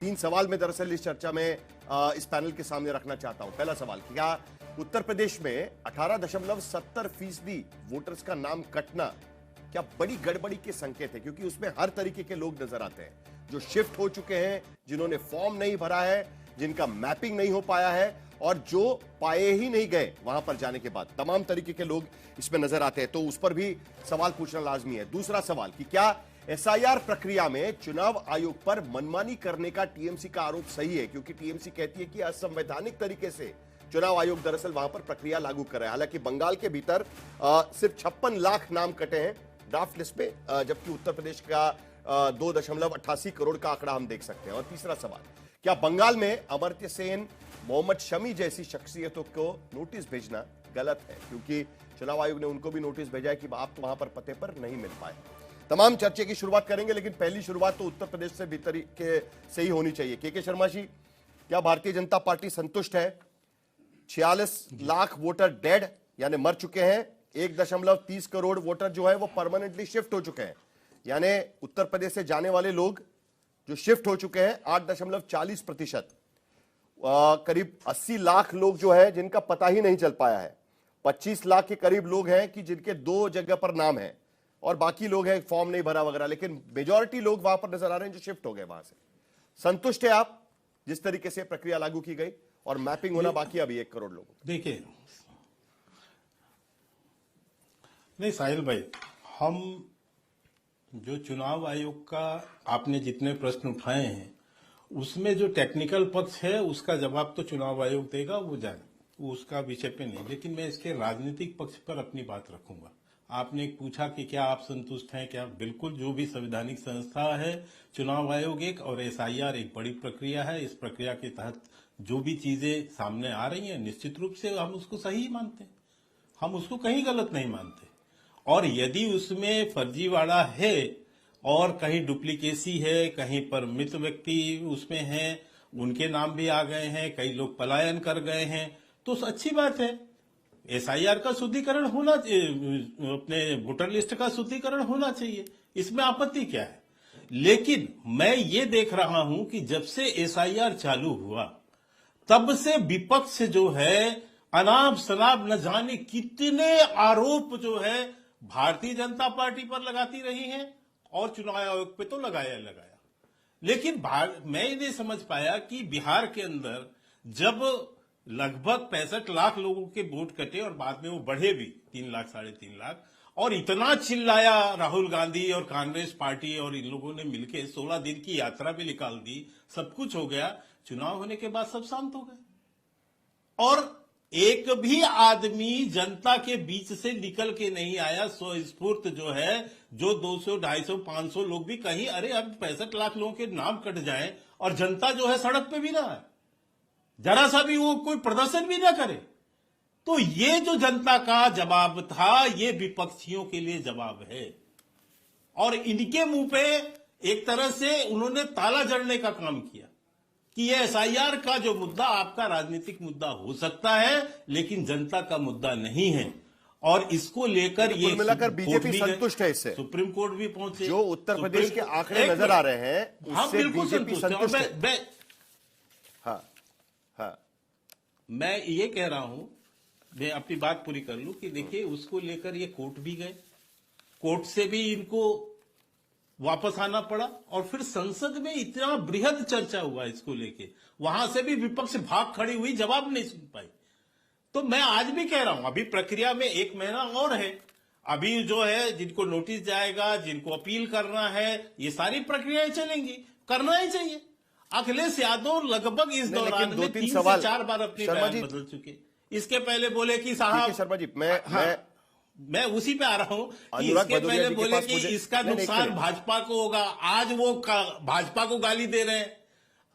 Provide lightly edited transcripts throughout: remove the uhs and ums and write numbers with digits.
तीन सवाल मैं दरअसल इस चर्चा में इस पैनल के सामने रखना चाहता हूं। पहला सवाल, क्या उत्तर प्रदेश में 18.70% वोटर्स का नाम कटना क्या बड़ी गड़बड़ी के संकेत है? क्योंकि उसमें हर तरीके के लोग नजर आते हैं, जो शिफ्ट हो चुके हैं, जिन्होंने फॉर्म नहीं भरा है, जिनका मैपिंग नहीं हो पाया है और जो पाए ही नहीं गए वहां पर जाने के बाद, तमाम तरीके के लोग इसमें नजर आते हैं। तो उस पर भी सवाल पूछना लाजमी है। दूसरा सवाल कि क्या एसआईआर प्रक्रिया में चुनाव आयोग पर मनमानी करने का टीएमसी का आरोप सही है? क्योंकि टीएमसी कहती है कि असंवैधानिक तरीके से चुनाव आयोग दरअसल वहां पर प्रक्रिया लागू कर रहा है। हालांकि बंगाल के भीतर सिर्फ 56 लाख नाम कटे हैं ड्राफ्ट लिस्ट में, जबकि उत्तर प्रदेश का 2.88 करोड़ का आंकड़ा हम देख सकते हैं। और तीसरा सवाल, क्या बंगाल में अमर्त्य सेन, मोहम्मद शमी जैसी शख्सियतों को नोटिस भेजना गलत है? क्योंकि चुनाव आयोग ने उनको भी नोटिस भेजा है कि आप तो वहां पर पते पर नहीं मिल पाए। तमाम चर्चे की शुरुआत करेंगे, लेकिन पहली शुरुआत तो उत्तर प्रदेश से भीतर से ही होनी चाहिए। के शर्मा जी, क्या भारतीय जनता पार्टी संतुष्ट है? 46 लाख वोटर डेड यानी मर चुके हैं, 1.30 करोड़ वोटर जो है वो परमानेंटली शिफ्ट हो चुके हैं। यानी उत्तर प्रदेश से जाने वाले लोग जो शिफ्ट हो चुके हैं 8.40%, करीब 80 लाख लोग जो है जिनका पता ही नहीं चल पाया है, 25 लाख के करीब लोग हैं कि जिनके 2 जगह पर नाम है और बाकी लोग हैं फॉर्म नहीं भरा वगैरह, लेकिन मेजॉरिटी लोग वहां पर नजर आ रहे हैं जो शिफ्ट हो गए वहां से। संतुष्ट है आप जिस तरीके से प्रक्रिया लागू की गई? और मैपिंग होना बाकी अभी 1 करोड़ लोगों। देखिए, नहीं साहिल भाई, हम जो चुनाव आयोग का आपने जितने प्रश्न उठाए हैं उसमें जो टेक्निकल पक्ष है उसका जवाब तो चुनाव आयोग देगा, वो जाने, वो उसका विषय पे नहीं। लेकिन मैं इसके राजनीतिक पक्ष पर अपनी बात रखूंगा। आपने पूछा कि क्या आप संतुष्ट हैं? क्या बिल्कुल, जो भी संवैधानिक संस्था है चुनाव आयोग एक, और एसआईआर एक बड़ी प्रक्रिया है। इस प्रक्रिया के तहत जो भी चीजें सामने आ रही हैं निश्चित रूप से हम उसको सही मानते हैं, हम उसको कहीं गलत नहीं मानते। और यदि उसमें फर्जीवाड़ा है और कहीं डुप्लीकेसी है, कहीं पर मृत व्यक्ति उसमें हैं, उनके नाम भी आ गए हैं, कई लोग पलायन कर गए हैं, तो अच्छी बात है। एसआईआर का शुद्धिकरण होना, अपने वोटर लिस्ट का शुद्धिकरण होना चाहिए, इसमें आपत्ति क्या है? लेकिन मैं ये देख रहा हूं कि जब से एसआईआर चालू हुआ तब से विपक्ष जो है अनाप शनाप न जाने कितने आरोप जो है भारतीय जनता पार्टी पर लगाती रही हैं और चुनाव आयोग पे तो लगाया। लेकिन मैं ये नहीं समझ पाया कि बिहार के अंदर जब लगभग 65 लाख लोगों के वोट कटे और बाद में वो बढ़े भी 3 लाख, 3.5 लाख, और इतना चिल्लाया राहुल गांधी और कांग्रेस पार्टी और इन लोगों ने मिलकर 16 दिन की यात्रा भी निकाल दी, सब कुछ हो गया, चुनाव होने के बाद सब शांत हो गए और एक भी आदमी जनता के बीच से निकल के नहीं आया। स्वस्फूर्त जो है, जो 200, 250, 500 लोग भी कहीं, अरे अब 65 लाख लोगों के नाम कट जाएं और जनता जो है सड़क पे भी ना आए, जरा सा भी वो कोई प्रदर्शन भी ना करे, तो ये जो जनता का जवाब था, ये विपक्षियों के लिए जवाब है। और इनके मुंह पे एक तरह से उन्होंने ताला जड़ने का काम किया कि ये एसआईआर का जो मुद्दा आपका राजनीतिक मुद्दा हो सकता है लेकिन जनता का मुद्दा नहीं है। और इसको लेकर ये मिलाकर बीजेपी संतुष्ट है इससे, सुप्रीम कोर्ट भी पहुंचे। जो उत्तर प्रदेश के आंकड़े नजर आ रहे हैं उससे बीजेपी संतुष्ट है। हाँ, मैं ये कह रहा हूं, मैं अपनी बात पूरी कर लूं, कि देखिए उसको लेकर ये कोर्ट भी गए, कोर्ट से भी इनको वापस आना पड़ा और फिर संसद में इतना बृहद चर्चा हुआ इसको लेके, वहां से भी विपक्ष भाग खड़ी हुई, जवाब नहीं सुन पाई। तो मैं आज भी कह रहा हूं, अभी प्रक्रिया में 1 महीना और है, अभी जो है जिनको नोटिस जाएगा, जिनको अपील करना है, ये सारी प्रक्रियाएं चलेंगी, करना ही चाहिए। अखिलेश यादव लगभग इस दौरान में 3 से 4 बार अपनी बयान बदल चुके। इसके पहले बोले कि साहब, शर्मा जी, मैं उसी पे आ रहा हूं कि इसके पहले बोले कि इसका नुकसान भाजपा को होगा, आज वो भाजपा को गाली दे रहे हैं,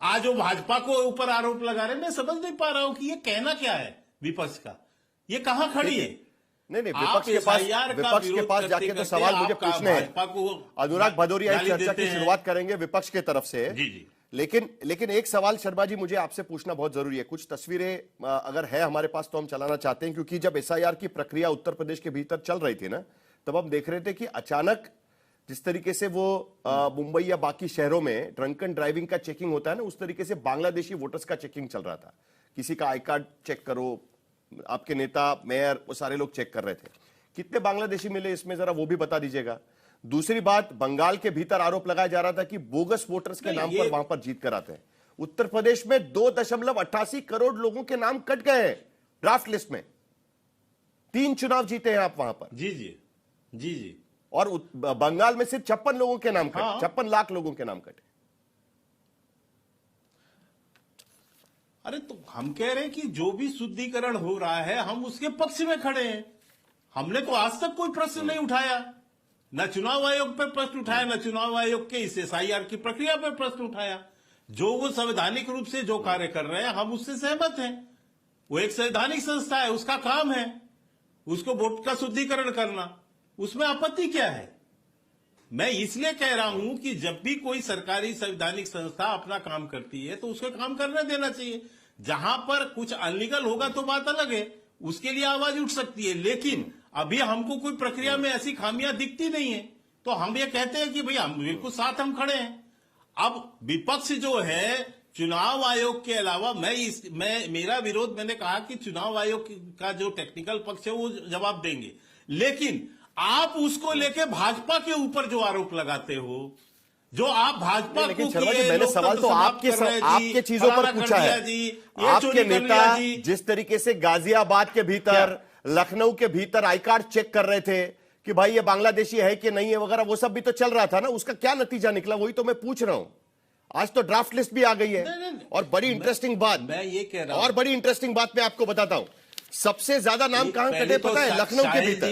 आज वो भाजपा को ऊपर आरोप लगा रहे हैं। मैं समझ नहीं पा रहा हूं कि ये कहना क्या है विपक्ष का, ये कहां खड़ी है? नहीं, विपक्ष के पास जाके तो सवाल मुझे पूछने हैं। अनुराग भदौरिया इस चर्चा की शुरुआत करेंगे विपक्ष की तरफ से। जी। लेकिन एक सवाल शर्मा जी मुझे आपसे पूछना बहुत जरूरी है। कुछ तस्वीरें अगर है हमारे पास तो हम चलाना चाहते हैं, क्योंकि जब एसआईआर की प्रक्रिया उत्तर प्रदेश के भीतर चल रही थी ना, तब हम देख रहे थे कि अचानक जिस तरीके से वो मुंबई या बाकी शहरों में ड्रंकन ड्राइविंग का चेकिंग होता है ना, उस तरीके से बांग्लादेशी वोटर्स का चेकिंग चल रहा था। किसी का आई कार्ड चेक करो, आपके नेता, मेयर, वो सारे लोग चेक कर रहे थे। कितने बांग्लादेशी मिले इसमें, जरा वो भी बता दीजिएगा। दूसरी बात, बंगाल के भीतर आरोप लगाया जा रहा था कि बोगस वोटर्स के नाम पर वहां पर जीत कराते हैं। उत्तर प्रदेश में 2.88 करोड़ लोगों के नाम कट गए हैं ड्राफ्ट लिस्ट में। 3 चुनाव जीते हैं आप वहां पर। जी जी जी जी। और बंगाल में सिर्फ 56 लोगों के नाम कटे, 56 लाख लोगों के नाम कटे। अरे तो हम कह रहे हैं कि जो भी शुद्धिकरण हो रहा है हम उसके पक्ष में खड़े हैं। हमने तो आज तक कोई प्रश्न नहीं उठाया, न चुनाव आयोग पर प्रश्न उठाया, न चुनाव आयोग के इस SIR की प्रक्रिया पर प्रश्न उठाया। जो वो संवैधानिक रूप से जो कार्य कर रहे हैं हम उससे सहमत हैं। वो एक संवैधानिक संस्था है, उसका काम है उसको वोट का शुद्धिकरण करना, उसमें आपत्ति क्या है। मैं इसलिए कह रहा हूं कि जब भी कोई सरकारी संवैधानिक संस्था अपना काम करती है तो उसको काम करने देना चाहिए। जहां पर कुछ अनलीगल होगा तो बात अलग है, उसके लिए आवाज उठ सकती है, लेकिन अभी हमको कोई प्रक्रिया में ऐसी खामियां दिखती नहीं है तो हम ये कहते हैं कि भैया हम बिल्कुल साथ हम खड़े हैं। अब विपक्ष जो है चुनाव आयोग के अलावा, मेरा विरोध, मैंने कहा कि चुनाव आयोग का जो टेक्निकल पक्ष है वो जवाब देंगे, लेकिन आप उसको लेके भाजपा के ऊपर जो आरोप लगाते हो, जो आप भाजपा लेकिन को शर्मा जी, मैंने सवाल तो आपके चीजों पर पूछा है। आपके नेता जिस तरीके से गाजियाबाद के भीतर, लखनऊ के भीतर आई कार्ड चेक कर रहे थे कि भाई ये बांग्लादेशी है कि नहीं है वगैरह, वो सब भी तो चल रहा था ना, उसका क्या नतीजा निकला, वही तो मैं पूछ रहा हूं। आज तो ड्राफ्ट लिस्ट भी आ गई है। और बड़ी इंटरेस्टिंग बात, मैं ये कह रहा हूं, और बड़ी इंटरेस्टिंग बात मैं आपको बताता हूं, सबसे ज्यादा नाम कहां कटे पता है? लखनऊ के भीतर,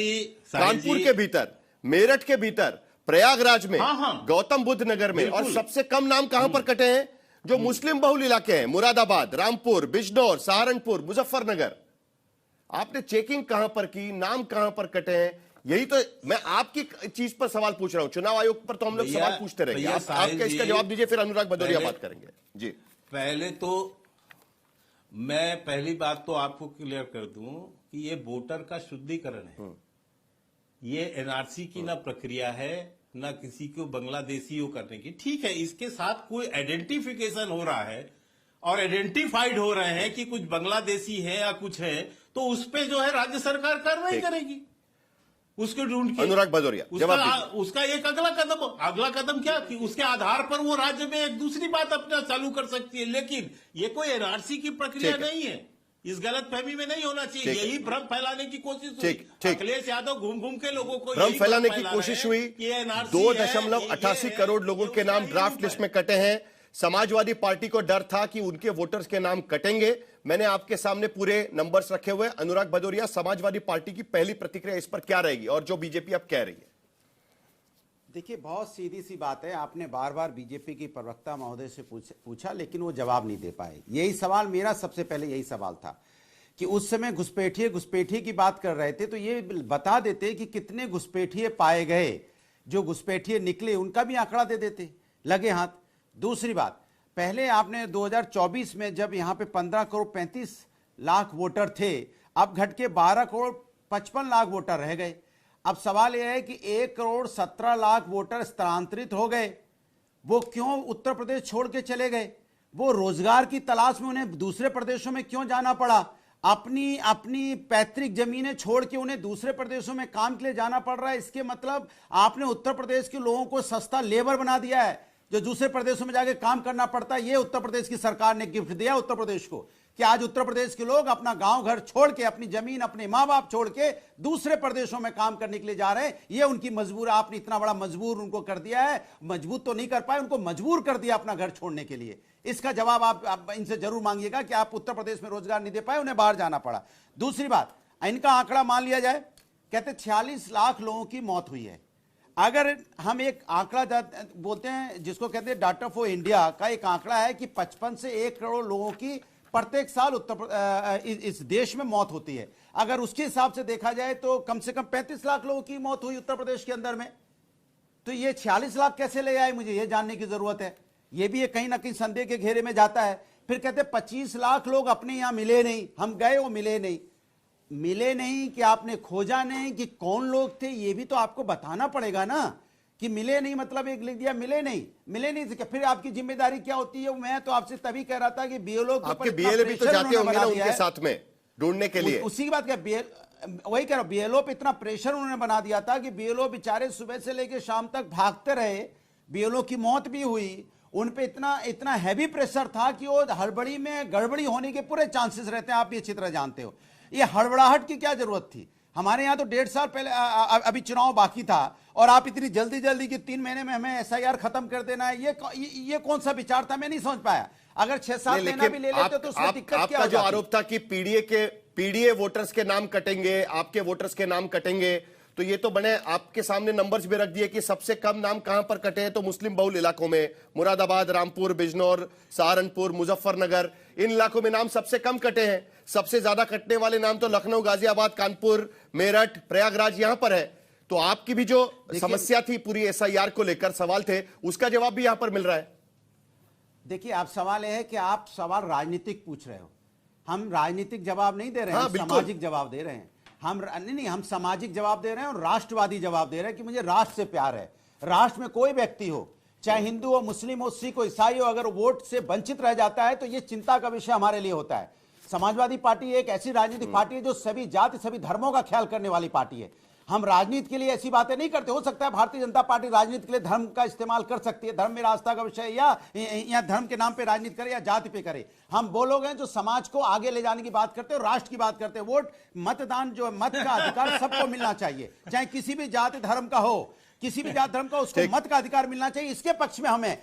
कानपुर के भीतर, मेरठ के भीतर, प्रयागराज में, गौतम बुद्ध नगर में। और सबसे कम नाम कहां पर कटे हैं? जो मुस्लिम बहुल इलाके हैं, मुरादाबाद, रामपुर, बिजनौर, सहारनपुर, मुजफ्फरनगर। आपने चेकिंग कहां पर की, नाम कहां पर कटे हैं? यही तो मैं आपकी चीज पर सवाल पूछ रहा हूं। चुनाव आयोग पर तो हम लोग सवाल पूछते रहेंगे, आपका इसका जवाब दीजिए, फिर अनुराग भदौरिया बात करेंगे। जी, पहले तो मैं पहली बात तो आपको क्लियर कर दूं कि ये वोटर का शुद्धिकरण है, ये NRC की ना प्रक्रिया है, ना किसी को बांग्लादेशियों करने की। ठीक है, इसके साथ कोई आइडेंटिफिकेशन हो रहा है और आइडेंटिफाइड हो रहे हैं कि कुछ बांग्लादेशी है या कुछ है, तो उस पे जो है राज्य सरकार कार्रवाई करेगी, उसको ढूंढ के। अनुराग भदौरिया उसका एक अगला कदम क्या कि उसके आधार पर वो राज्य में एक दूसरी बात अपना चालू कर सकती है, लेकिन ये कोई NRC की प्रक्रिया नहीं है। इस गलत फहमी में नहीं होना चाहिए। यही भ्रम फैलाने की कोशिश हुई। अखिलेश यादव घूम घूम के लोगों को भ्रम फैलाने की कोशिश हुई। 2.88 करोड़ लोगों के नाम ड्राफ्ट लिस्ट में कटे हैं। समाजवादी पार्टी को डर था कि उनके वोटर्स के नाम कटेंगे। मैंने आपके सामने पूरे नंबर्स रखे हुए। अनुराग भदौरिया, समाजवादी पार्टी की पहली प्रतिक्रिया इस पर क्या रहेगी, और जो बीजेपी अब कह रही है? देखिए, बहुत सीधी सी बात है। आपने बार बार बीजेपी की प्रवक्ता महोदय से पूछा, लेकिन वो जवाब नहीं दे पाए। यही सवाल मेरा सबसे पहले यही सवाल था कि उस समय घुसपैठिए की बात कर रहे थे, तो ये बता देते कि कितने घुसपैठिए पाए गए, जो घुसपैठिए निकले उनका भी आंकड़ा दे देते लगे हाथ। दूसरी बात, पहले आपने 2024 में जब यहां पे 15 करोड़ 35 लाख वोटर थे, अब घट के 12 करोड़ 55 लाख वोटर रह गए। अब सवाल यह है कि 1 करोड़ 17 लाख वोटर स्थानांतरित हो गए। वो क्यों उत्तर प्रदेश छोड़ के चले गए? वो रोजगार की तलाश में उन्हें दूसरे प्रदेशों में क्यों जाना पड़ा? अपनी पैतृक जमीनें छोड़ के उन्हें दूसरे प्रदेशों में काम के लिए जाना पड़ रहा है। इसके मतलब आपने उत्तर प्रदेश के लोगों को सस्ता लेबर बना दिया है, जो दूसरे प्रदेशों में जाके काम करना पड़ता है। ये उत्तर प्रदेश की सरकार ने गिफ्ट दिया उत्तर प्रदेश को कि आज उत्तर प्रदेश के लोग अपना गांव घर छोड़ के, अपनी जमीन, अपने मां बाप छोड़ के दूसरे प्रदेशों में काम करने के लिए जा रहे हैं। ये उनकी मजबूर, आपने इतना बड़ा मजबूर उनको कर दिया है। मजबूत तो नहीं कर पाए, उनको मजबूर कर दिया अपना घर छोड़ने के लिए। इसका जवाब आप इनसे जरूर मांगिएगा कि आप उत्तर प्रदेश में रोजगार नहीं दे पाए, उन्हें बाहर जाना पड़ा। दूसरी बात, इनका आंकड़ा मान लिया जाए, कहते 46 लाख लोगों की मौत हुई है। अगर हम एक आंकड़ा बोलते हैं जिसको कहते हैं डाटा फॉर इंडिया का एक आंकड़ा है कि 55 से 1 करोड़ लोगों की प्रत्येक साल इस देश में मौत होती है। अगर उसके हिसाब से देखा जाए तो कम से कम 35 लाख लोगों की मौत हुई उत्तर प्रदेश के अंदर में। तो ये 46 लाख कैसे ले आए, मुझे ये जानने की जरूरत है। ये भी कहीं ना कहीं संदेह के घेरे में जाता है। फिर कहते 25 लाख लोग अपने यहां मिले नहीं, हम गए वो मिले नहीं कि आपने खोजा नहीं कि कौन लोग थे। ये भी तो आपको बताना पड़ेगा ना कि मिले नहीं मतलब एक लिख दिया मिले नहीं तो फिर आपकी जिम्मेदारी क्या होती है? मैं तो आपसे तभी कह रहा था कि बीएलओ आपके बीएलए भी तो जाते होंगे ना उनके साथ में ढूंढने के लिए। उसी की बात क्या, वही कह रहा हूं, बीएलओ पे इतना प्रेशर उन्होंने बना दिया था कि बीएलओ बेचारे सुबह से लेकर शाम तक भागते रहे। बीएलओ की मौत भी हुई, उन पे इतना हैवी प्रेशर था कि वो हड़बड़ी में गड़बड़ी होने के पूरे चांसेस रहते हैं। आप ये अच्छी तरह जानते हो। ये हड़बड़ाहट की क्या जरूरत थी? हमारे यहाँ तो 1.5 साल पहले अभी चुनाव बाकी था और आप इतनी जल्दी कि 3 महीने में हमें एसआईआर खत्म कर देना है, ये कौन सा विचार था? मैं नहीं समझ पाया। अगर 6-7 महीना भी ले लेते तो उसमें दिक्कत क्या? आपका जो आरोप था कि पीडीए वोटर्स के नाम कटेंगे, आपके वोटर्स के नाम कटेंगे, तो ये तो बने आपके सामने नंबर्स भी रख दिए कि सबसे कम नाम कहां पर कटे हैं, तो मुस्लिम बहुल इलाकों में मुरादाबाद, रामपुर, बिजनौर, सहारनपुर, मुजफ्फरनगर, इन इलाकों में नाम सबसे कम कटे हैं। सबसे ज्यादा कटने वाले नाम तो लखनऊ, गाजियाबाद, कानपुर, मेरठ, प्रयागराज यहां पर है। तो आपकी भी जो समस्या थी पूरी एसआईआर को लेकर सवाल थे, उसका जवाब भी यहां पर मिल रहा है। देखिए, आप सवाल यह है कि आप सवाल राजनीतिक पूछ रहे हो। हम राजनीतिक जवाब नहीं दे रहे हैं, सामाजिक जवाब दे रहे हैं। हम सामाजिक जवाब दे रहे हैं और राष्ट्रवादी जवाब दे रहे हैं कि मुझे राष्ट्र से प्यार है। राष्ट्र में कोई व्यक्ति हो, चाहे हिंदू हो, मुस्लिम हो, सिख हो, ईसाई हो, अगर वोट से वंचित रह जाता है तो यह चिंता का विषय हमारे लिए होता है। समाजवादी पार्टी एक ऐसी राजनीतिक पार्टी है जो सभी जाति, सभी धर्मों का ख्याल करने वाली पार्टी है। हम राजनीति के लिए ऐसी बातें नहीं करते। हो सकता है भारतीय जनता पार्टी राजनीति के लिए धर्म का इस्तेमाल कर सकती है, धर्म में आस्था का विषय, या धर्म के नाम पे राजनीति करे या जाति पे करे। हम वो लोग हैं जो समाज को आगे ले जाने की बात करते हैं और राष्ट्र की बात करते हैं। वोट, मतदान, जो मत का अधिकार सबको मिलना चाहिए, चाहे किसी भी जाति धर्म का हो, किसी भी जाति धर्म का, उसको मत का अधिकार मिलना चाहिए। इसके पक्ष में हमें,